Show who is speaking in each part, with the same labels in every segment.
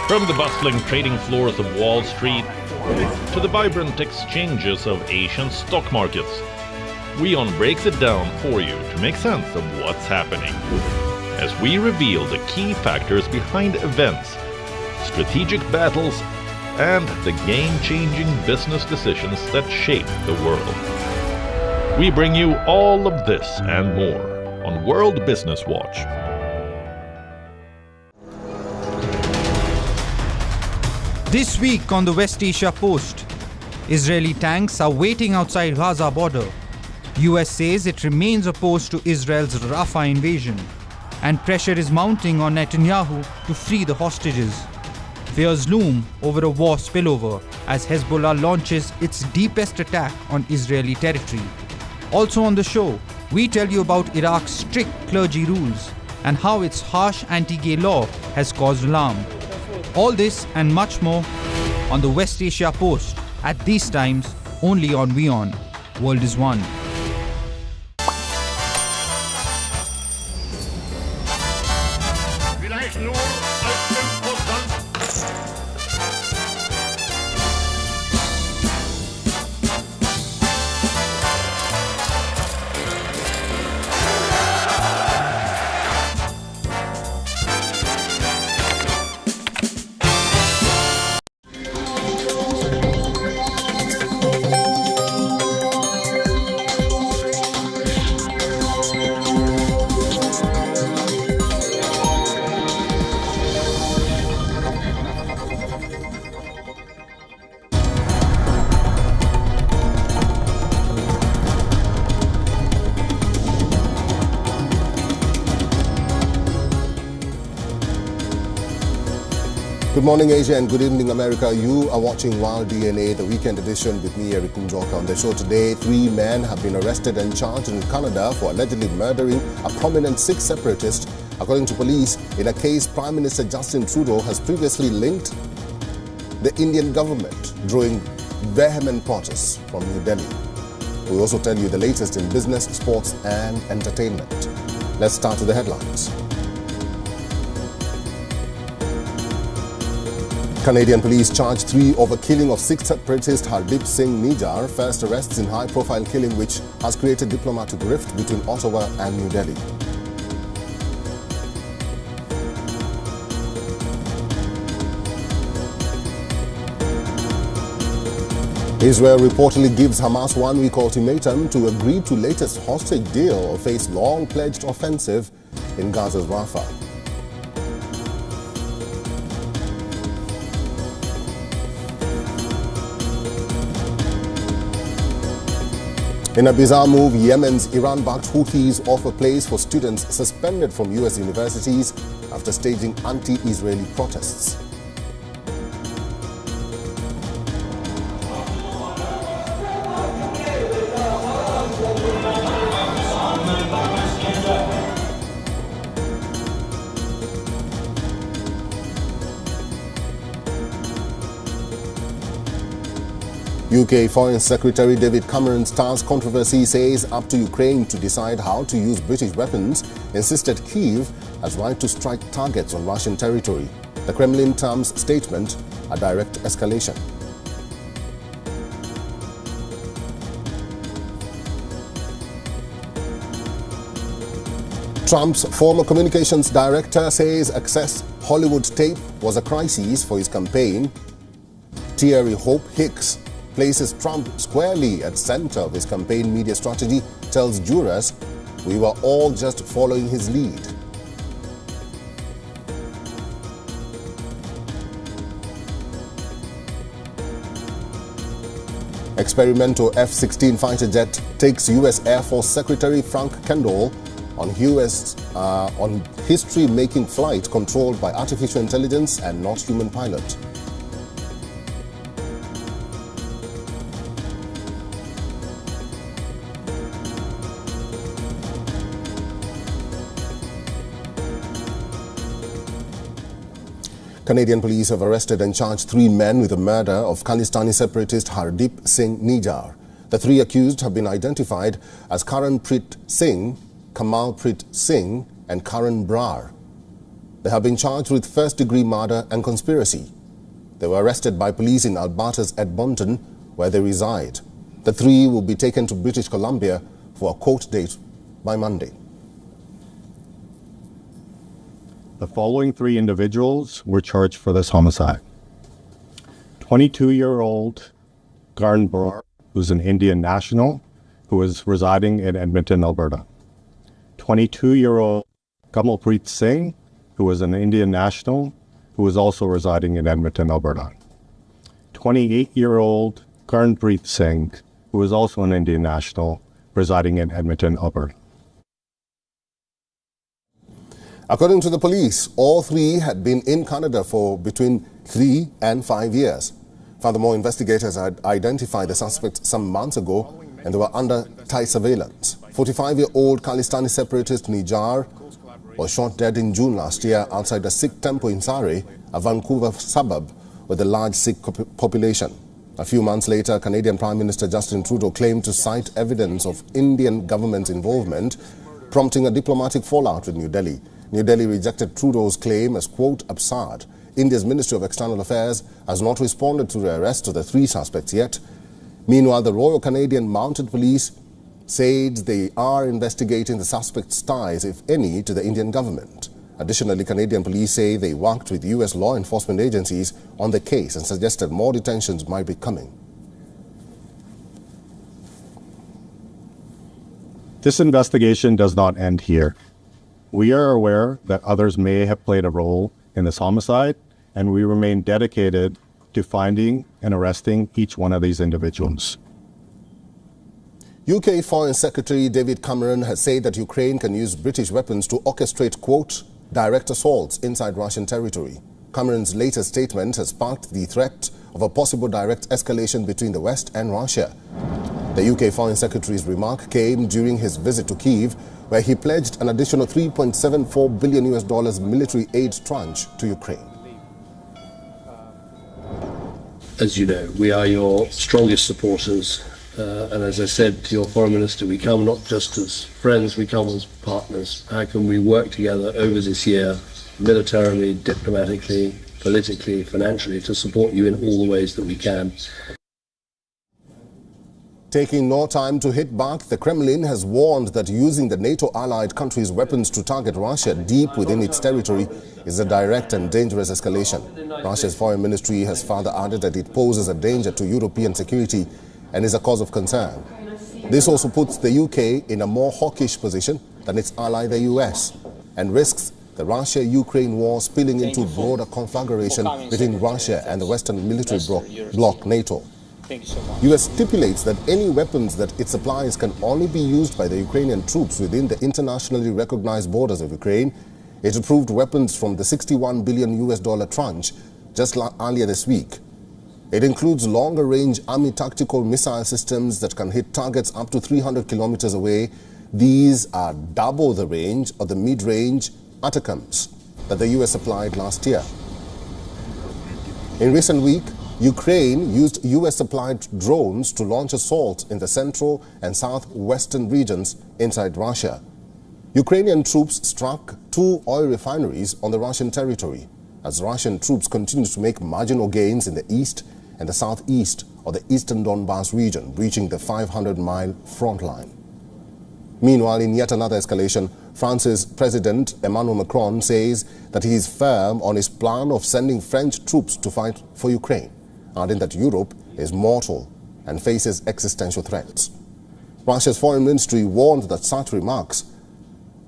Speaker 1: From the bustling trading floors of Wall Street to the vibrant exchanges of Asian stock markets, WION breaks it down for you to make sense of what's happening, as we reveal the key factors behind events, strategic battles, and the game-changing business decisions that shape the world. We bring you all of this and more on World Business Watch.
Speaker 2: This week on the West Asia Post, Israeli tanks are waiting outside Gaza border. US says it remains opposed to Israel's Rafah invasion. And pressure is mounting on Netanyahu to free the hostages. Fears loom over a war spillover as Hezbollah launches its deepest attack on Israeli territory. Also on the show, we tell you about Iraq's strict clergy rules and how its harsh anti-gay law has caused alarm. All this and much more on the West Asia Post at these times only on WION. World is One.
Speaker 3: Good morning, Asia, and good evening, America. You are watching Wild DNA, the weekend edition with me, Eric Njoka. On the show today, 3 men have been arrested and charged in Canada for allegedly murdering a prominent Sikh separatist. According to police, in a case Prime Minister Justin Trudeau has previously linked the Indian government, drawing vehement protests from New Delhi. We'll also tell you the latest in business, sports, and entertainment. Let's start with the headlines. Canadian police charge 3 over killing of Sikh separatist Hardeep Singh Nijjar, first arrests in high-profile killing which has created diplomatic rift between Ottawa and New Delhi. Israel reportedly gives Hamas 1-week ultimatum to agree to latest hostage deal or face long-pledged offensive in Gaza's Rafah. In a bizarre move, Yemen's Iran-backed Houthis offer place for students suspended from US universities after staging anti-Israeli protests. UK Foreign Secretary David Cameron's stars controversy says up to Ukraine to decide how to use British weapons, insisted Kyiv has right to strike targets on Russian territory. The Kremlin terms statement a direct escalation. Trump's former communications director says access Hollywood tape was a crisis for his campaign. Thierry Hope Hicks places Trump squarely at center of his campaign media strategy, tells jurors, "We were all just following his lead." Experimental F-16 fighter jet takes U.S. Air Force Secretary Frank Kendall on history-making flight controlled by artificial intelligence and not human pilot. Canadian police have arrested and charged 3 men with the murder of Khalistani separatist Hardeep Singh Nijjar. The 3 accused have been identified as Karanpreet Singh, Kamalpreet Singh and Karan Brar. They have been charged with first-degree murder and conspiracy. They were arrested by police in Alberta's Edmonton, where they reside. The three will be taken to British Columbia for a court date by Monday.
Speaker 4: The following three individuals were charged for this homicide. 22-year-old Garn Brar, who's an Indian national, who is residing in Edmonton, Alberta. 22-year-old Kamalpreet Singh, who was an Indian national, who was also residing in Edmonton, Alberta. 28-year-old Karnpreet Singh, who is also an Indian national, residing in Edmonton, Alberta.
Speaker 3: According to the police, all three had been in Canada for between 3 and 5 years. Furthermore, investigators had identified the suspect some months ago and they were under tight surveillance. 45-year-old Khalistani separatist Nijar was shot dead in June last year outside a Sikh temple in Surrey, a Vancouver suburb with a large Sikh population. A few months later, Canadian Prime Minister Justin Trudeau claimed to cite evidence of Indian government involvement, prompting a diplomatic fallout with New Delhi. New Delhi rejected Trudeau's claim as, quote, absurd. India's Ministry of External Affairs has not responded to the arrest of the three suspects yet. Meanwhile, the Royal Canadian Mounted Police said they are investigating the suspects' ties, if any, to the Indian government. Additionally, Canadian police say they worked with U.S. law enforcement agencies on the case and suggested more detentions might be coming.
Speaker 4: This investigation does not end here. We are aware that others may have played a role in this homicide, and we remain dedicated to finding and arresting each one of these individuals.
Speaker 3: UK Foreign Secretary David Cameron has said that Ukraine can use British weapons to orchestrate, quote, direct assaults inside Russian territory. Cameron's latest statement has sparked the threat of a possible direct escalation between the West and Russia. The UK Foreign Secretary's remark came during his visit to Kyiv, where he pledged an additional $3.74 billion military aid tranche to Ukraine.
Speaker 5: As you know, we are your strongest supporters. And as I said to your Foreign Minister, we come not just as friends, we come as partners. How can we work together over this year, militarily, diplomatically, politically, financially, to support you in all the ways that we can?
Speaker 3: Taking no time to hit back, the Kremlin has warned that using the NATO-allied countries' weapons to target Russia deep within its territory is a direct and dangerous escalation. Russia's foreign ministry has further added that it poses a danger to European security and is a cause of concern. This also puts the UK in a more hawkish position than its ally the US and risks the Russia-Ukraine war spilling into broader conflagration between Russia and the Western military bloc NATO.
Speaker 6: Thank you so much.
Speaker 3: US stipulates that any weapons that it supplies can only be used by the Ukrainian troops within the internationally recognized borders of Ukraine. It approved weapons from the $61 billion tranche just earlier this week. It includes longer-range army tactical missile systems that can hit targets up to 300 kilometers away. These are double the range of the mid-range ATACMS that the US supplied last year. In recent weeks, Ukraine used US-supplied drones to launch assaults in the central and southwestern regions inside Russia. Ukrainian troops struck 2 oil refineries on the Russian territory as Russian troops continue to make marginal gains in the east and the southeast of the eastern Donbas region, breaching the 500-mile front line. Meanwhile, in yet another escalation, France's President Emmanuel Macron says that he is firm on his plan of sending French troops to fight for Ukraine, adding that Europe is mortal and faces existential threats. Russia's foreign ministry warned that such remarks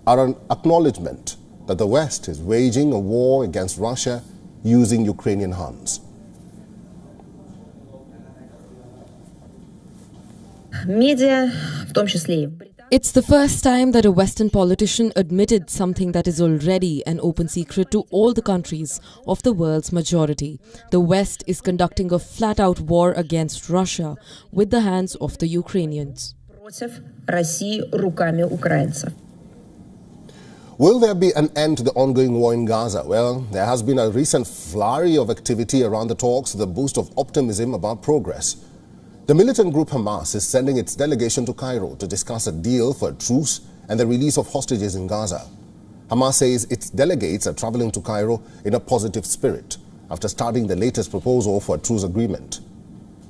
Speaker 3: are an acknowledgement that the West is waging a war against Russia using Ukrainian hands.
Speaker 7: It's the first time that a Western politician admitted something that is already an open secret to all the countries of the world's majority. The West is conducting a flat-out war against Russia with the hands of the Ukrainians.
Speaker 3: Will there be an end to the ongoing war in Gaza? Well, there has been a recent flurry of activity around the talks with a boost of optimism about progress. The militant group Hamas is sending its delegation to Cairo to discuss a deal for a truce and the release of hostages in Gaza. Hamas says its delegates are traveling to Cairo in a positive spirit after starting the latest proposal for a truce agreement.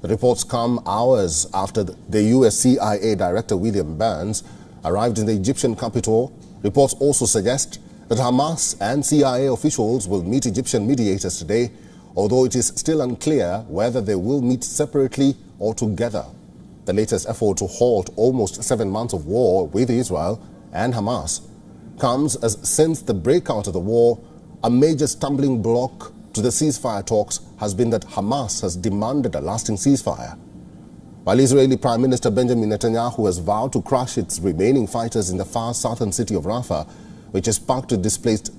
Speaker 3: The reports come hours after the US CIA Director William Burns arrived in the Egyptian capital. Reports also suggest that Hamas and CIA officials will meet Egyptian mediators today, although it is still unclear whether they will meet separately or together. The latest effort to halt almost 7 months of war with Israel and Hamas comes as since the breakout of the war, a major stumbling block to the ceasefire talks has been that Hamas has demanded a lasting ceasefire. While Israeli Prime Minister Benjamin Netanyahu has vowed to crush its remaining fighters in the far southern city of Rafah, which is packed with displaced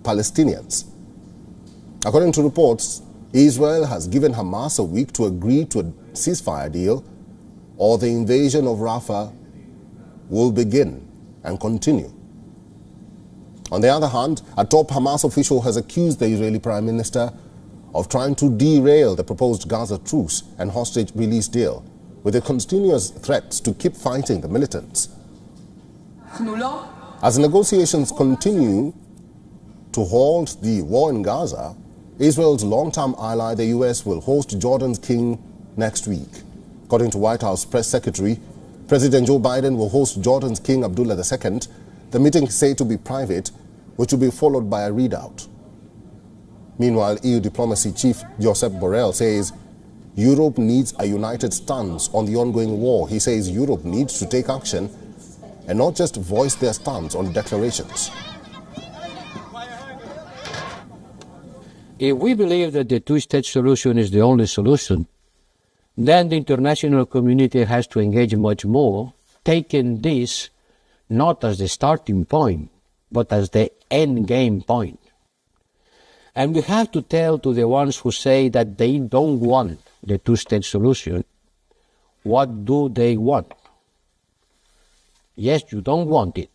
Speaker 3: Palestinians. According to reports, Israel has given Hamas a week to agree to a ceasefire deal, or the invasion of Rafah will begin and continue. On the other hand, a top Hamas official has accused the Israeli Prime Minister of trying to derail the proposed Gaza truce and hostage release deal, with the continuous threats to keep fighting the militants. As negotiations continue to halt the war in Gaza, Israel's long-term ally, the US, will host Jordan's king next week. According to White House Press Secretary, President Joe Biden will host Jordan's King Abdullah II. The meeting is said to be private, which will be followed by a readout. Meanwhile, EU diplomacy chief Josep Borrell says Europe needs a united stance on the ongoing war. He says Europe needs to take action and not just voice their stance on declarations.
Speaker 6: If we believe that the two-state solution is the only solution, then the international community has to engage much more, taking this not as the starting point, but as the end game point. And we have to tell to the ones who say that they don't want the two-state solution, what do they want? Yes, you don't want it.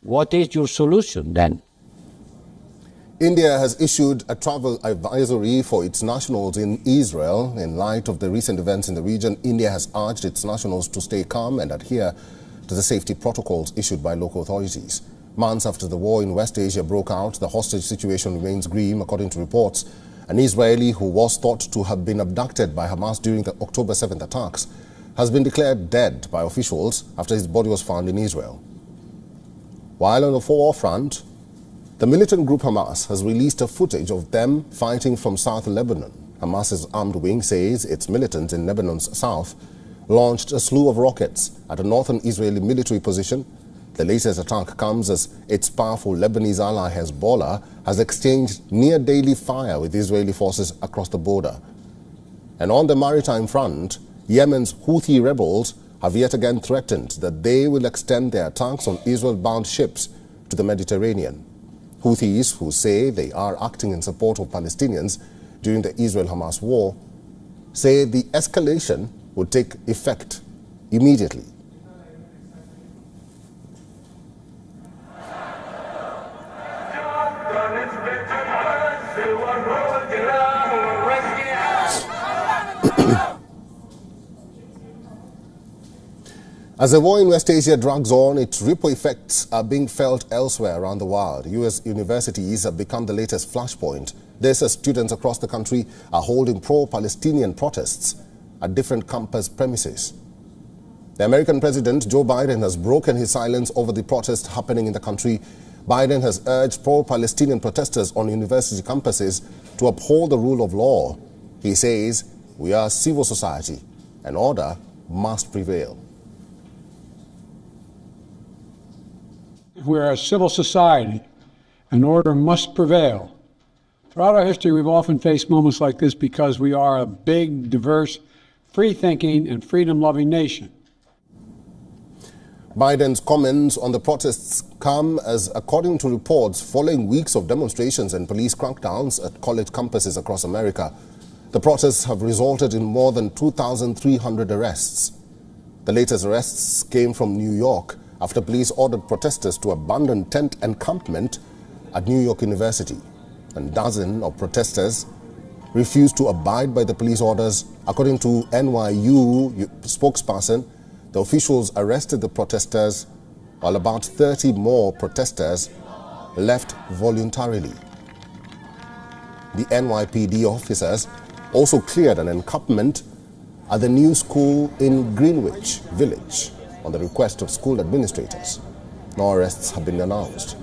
Speaker 6: What is your solution then?
Speaker 3: India has issued a travel advisory for its nationals in Israel. In light of the recent events in the region, India has urged its nationals to stay calm and adhere to the safety protocols issued by local authorities. Months after the war in West Asia broke out, the hostage situation remains grim, according to reports. An Israeli who was thought to have been abducted by Hamas during the October 7th attacks has been declared dead by officials after his body was found in Israel. While on the forefront, the militant group Hamas has released a footage of them fighting from South Lebanon. Hamas's armed wing says its militants in Lebanon's south launched a slew of rockets at a northern Israeli military position. The latest attack comes as its powerful Lebanese ally Hezbollah has exchanged near-daily fire with Israeli forces across the border. And on the maritime front, Yemen's Houthi rebels have yet again threatened that they will extend their attacks on Israel-bound ships to the Mediterranean. Houthis, who say they are acting in support of Palestinians during the Israel-Hamas war, say the escalation would take effect immediately. As the war in West Asia drags on, its ripple effects are being felt elsewhere around the world. U.S. universities have become the latest flashpoint. This as students across the country are holding pro-Palestinian protests at different campus premises. The American President Joe Biden has broken his silence over the protests happening in the country. Biden has urged pro-Palestinian protesters on university campuses to uphold the rule of law. He says, "We are civil society, and order must prevail."
Speaker 8: We're a civil society, and order must prevail. Throughout our history, we've often faced moments like this because we are a big, diverse, free-thinking, and freedom-loving nation.
Speaker 3: Biden's comments on the protests come as, according to reports, following weeks of demonstrations and police crackdowns at college campuses across America, the protests have resulted in more than 2,300 arrests. The latest arrests came from New York, after police ordered protesters to abandon tent encampment at New York University. And dozens of protesters refused to abide by the police orders. According to NYU spokesperson, the officials arrested the protesters while about 30 more protesters left voluntarily. The NYPD officers also cleared an encampment at the new school in Greenwich Village on the request of school administrators. No arrests have been announced.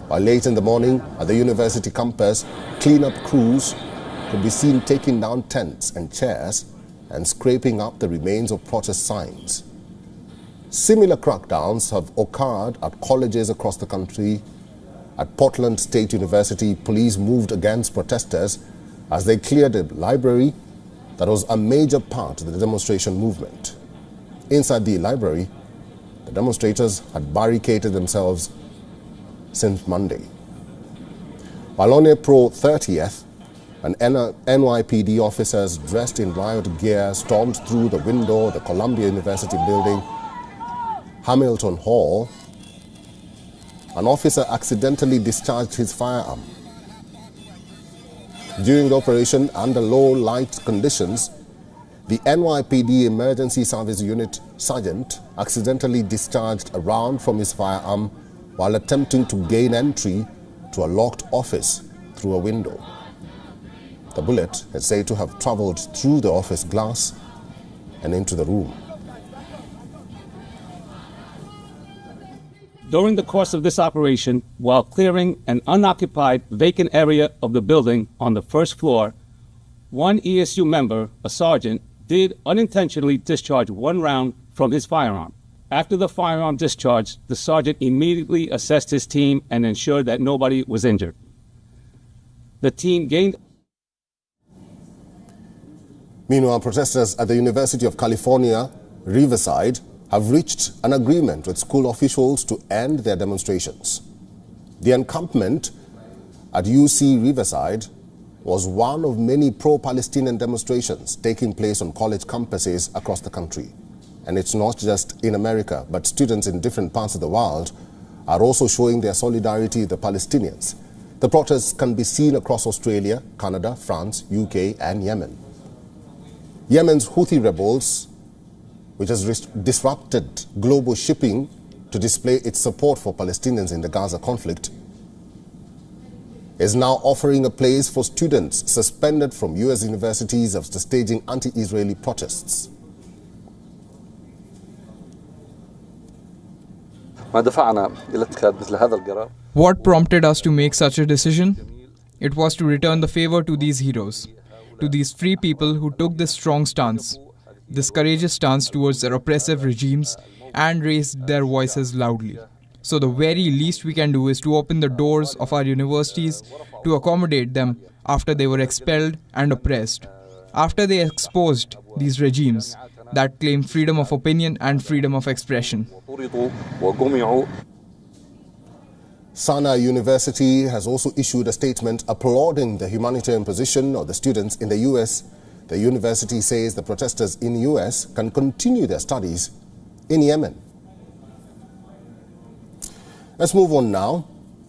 Speaker 3: While late in the morning at the university campus, cleanup crews could be seen taking down tents and chairs and scraping up the remains of protest signs. Similar crackdowns have occurred at colleges across the country. At Portland State University, police moved against protesters as they cleared a library that was a major part of the demonstration movement. Inside the library, the demonstrators had barricaded themselves since Monday. While on April 30th, NYPD officers dressed in riot gear stormed through the window of the Columbia University building, Hamilton Hall. An officer accidentally discharged his firearm. During the operation, under low light conditions, the NYPD Emergency Service Unit sergeant accidentally discharged a round from his firearm while attempting to gain entry to a locked office through a window. The bullet is said to have traveled through the office glass and into the room.
Speaker 9: During the course of this operation, while clearing an unoccupied vacant area of the building on the first floor, one ESU member, a sergeant, did unintentionally discharge one round from his firearm. After the firearm discharge, the sergeant immediately assessed his team and ensured that nobody was injured. The team gained.
Speaker 3: Meanwhile, protesters at the University of California, Riverside, have reached an agreement with school officials to end their demonstrations. The encampment at UC Riverside was one of many pro-Palestinian demonstrations taking place on college campuses across the country. And it's not just in America, but students in different parts of the world are also showing their solidarity with the Palestinians. The protests can be seen across Australia, Canada, France, UK and Yemen. Yemen's Houthi rebels, which has disrupted global shipping to display its support for Palestinians in the Gaza conflict, is now offering a place for students suspended from US universities after staging anti-Israeli protests.
Speaker 10: What prompted us to make such a decision? It was to return the favor to these heroes, to these free people who took this strong stance, this courageous stance towards their oppressive regimes and raised their voices loudly. So the very least we can do is to open the doors of our universities to accommodate them after they were expelled and oppressed, after they exposed these regimes that claim freedom of opinion and freedom of expression.
Speaker 3: Sana University has also issued a statement applauding the humanitarian position of the students in the US. The university says the protesters in the US can continue their studies in Yemen. Let's move on now.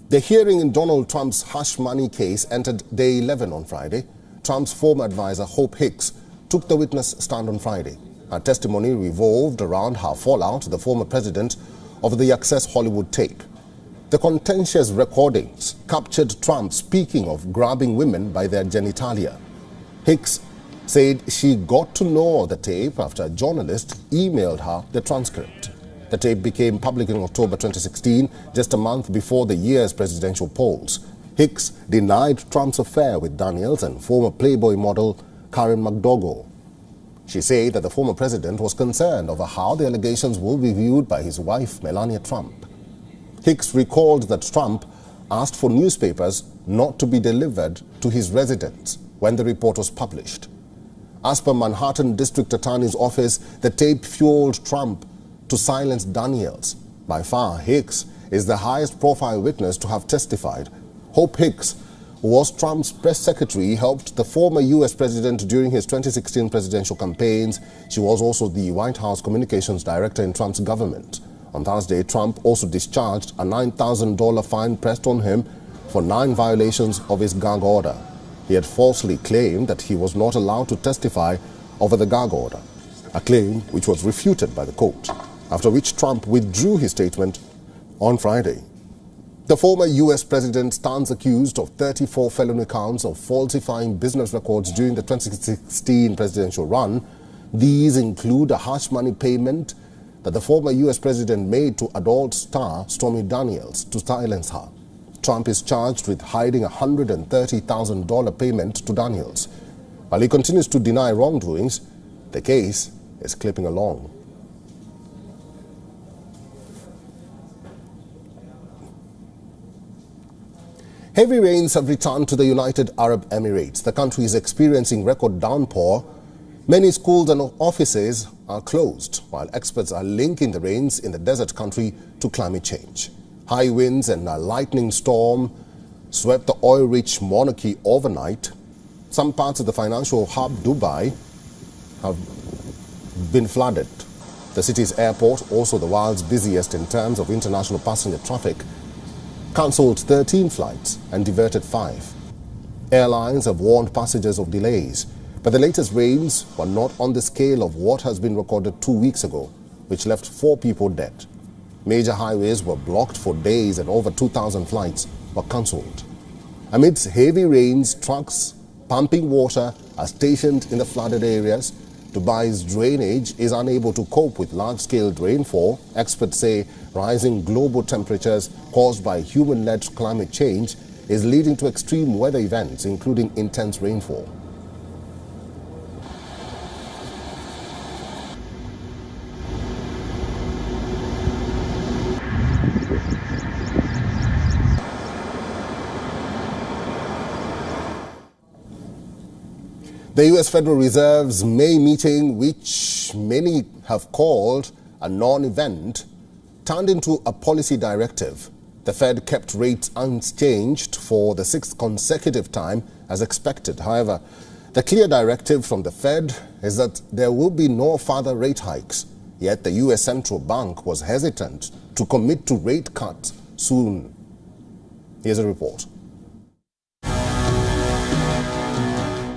Speaker 3: The hearing in Donald Trump's hush money case entered day 11 on Friday. Trump's former advisor, Hope Hicks, took the witness stand on Friday. Her testimony revolved around her fallout with the former president over the Access Hollywood tape. The contentious recordings captured Trump speaking of grabbing women by their genitalia. Hicks said she got to know the tape after a journalist emailed her the transcript. The tape became public in October 2016, just a month before the year's presidential polls. Hicks denied Trump's affair with Daniels and former Playboy model Karen McDougal. She said that the former president was concerned over how the allegations will be viewed by his wife, Melania Trump. Hicks recalled that Trump asked for newspapers not to be delivered to his residence when the report was published. As per Manhattan District Attorney's office, the tape fueled Trump to silence Daniels. By far, Hicks is the highest profile witness to have testified. Hope Hicks, who was Trump's press secretary, helped the former U.S. president during his 2016 presidential campaigns. She was also the White House communications director in Trump's government. On Thursday, Trump also discharged a $9,000 fine pressed on him for 9 violations of his gag order. He had falsely claimed that he was not allowed to testify over the gag order, a claim which was refuted by the court. after which Trump withdrew his statement on Friday. The former U.S. president stands accused of 34 felony counts of falsifying business records during the 2016 presidential run. These include a hush money payment that the former U.S. president made to adult star Stormy Daniels to silence her. Trump is charged with hiding a $130,000 payment to Daniels. While he continues to deny wrongdoings, the case is clipping along. Heavy rains have returned to the United Arab Emirates. The country is experiencing record downpour. Many schools and offices are closed, while experts are linking the rains in the desert country to climate change. High winds and a lightning storm swept the oil-rich monarchy overnight. Some parts of the financial hub, Dubai, have been flooded. The city's airport, also the world's busiest in terms of international passenger traffic, cancelled 13 flights and diverted 5. Airlines have warned passengers of delays, but the latest rains were not on the scale of what has been recorded 2 weeks ago, which left 4 people dead. Major highways were blocked for days and over 2,000 flights were cancelled. Amidst heavy rains, trucks pumping water are stationed in the flooded areas. Dubai's drainage is unable to cope with large-scale rainfall. Experts say rising global temperatures caused by human-led climate change is leading to extreme weather events, including intense rainfall. The U.S. Federal Reserve's May meeting, which many have called a non-event, turned into a policy directive. The Fed kept rates unchanged for the 6th consecutive time as expected. However, the clear directive from the Fed is that there will be no further rate hikes. Yet the U.S. Central Bank was hesitant to commit to rate cuts soon. Here's a report.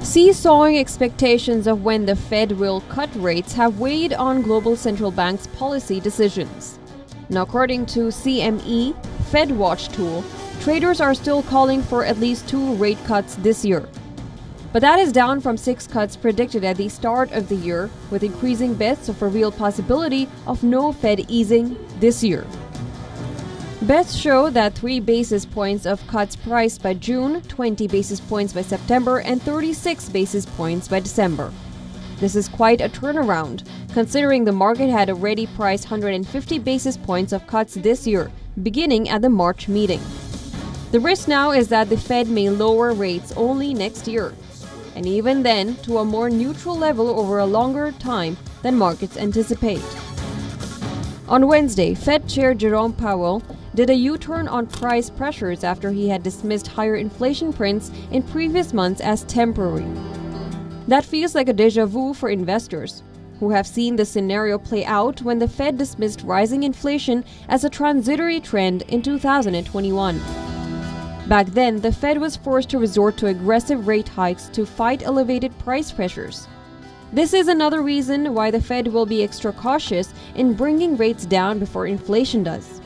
Speaker 11: Seesawing expectations of when the Fed will cut rates have weighed on global central banks' policy decisions. Now, according to CME, FedWatch tool, traders are still calling for at least 2 rate cuts this year. But that is down from 6 cuts predicted at the start of the year, with increasing bets of a real possibility of no Fed easing this year. Bets show that 3 basis points of cuts priced by June, 20 basis points by September, and 36 basis points by December. This is quite a turnaround, considering the market had already priced 150 basis points of cuts this year, beginning at the March meeting. The risk now is that the Fed may lower rates only next year, and even then to a more neutral level over a longer time than markets anticipate. On Wednesday, Fed Chair Jerome Powell did a U-turn on price pressures after he had dismissed higher inflation prints in previous months as temporary. That feels like a déjà vu for investors, who have seen the scenario play out when the Fed dismissed rising inflation as a transitory trend in 2021. Back then, the Fed was forced to resort to aggressive rate hikes to fight elevated price pressures. This is another reason why the Fed will be extra cautious in bringing rates down before inflation does.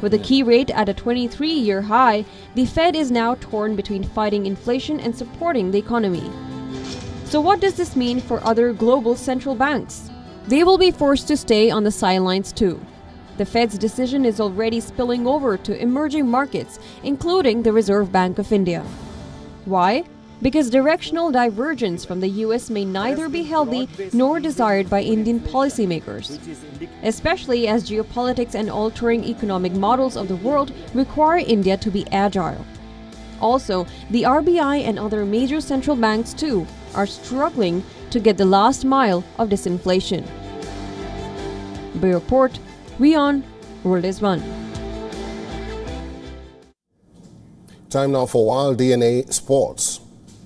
Speaker 11: With the key rate at a 23-year high, the Fed is now torn between fighting inflation and supporting the economy. So what does this mean for other global central banks? They will be forced to stay on the sidelines too. The Fed's decision is already spilling over to emerging markets, including the Reserve Bank of India. Why? Because directional divergence from the US may neither be healthy nor desired by Indian policymakers, especially as geopolitics and altering economic models of the world require India to be agile. Also, the RBI and other major central banks too are struggling to get the last mile of disinflation. By report, WION World is One.
Speaker 3: Time now for Wild DNA Sports.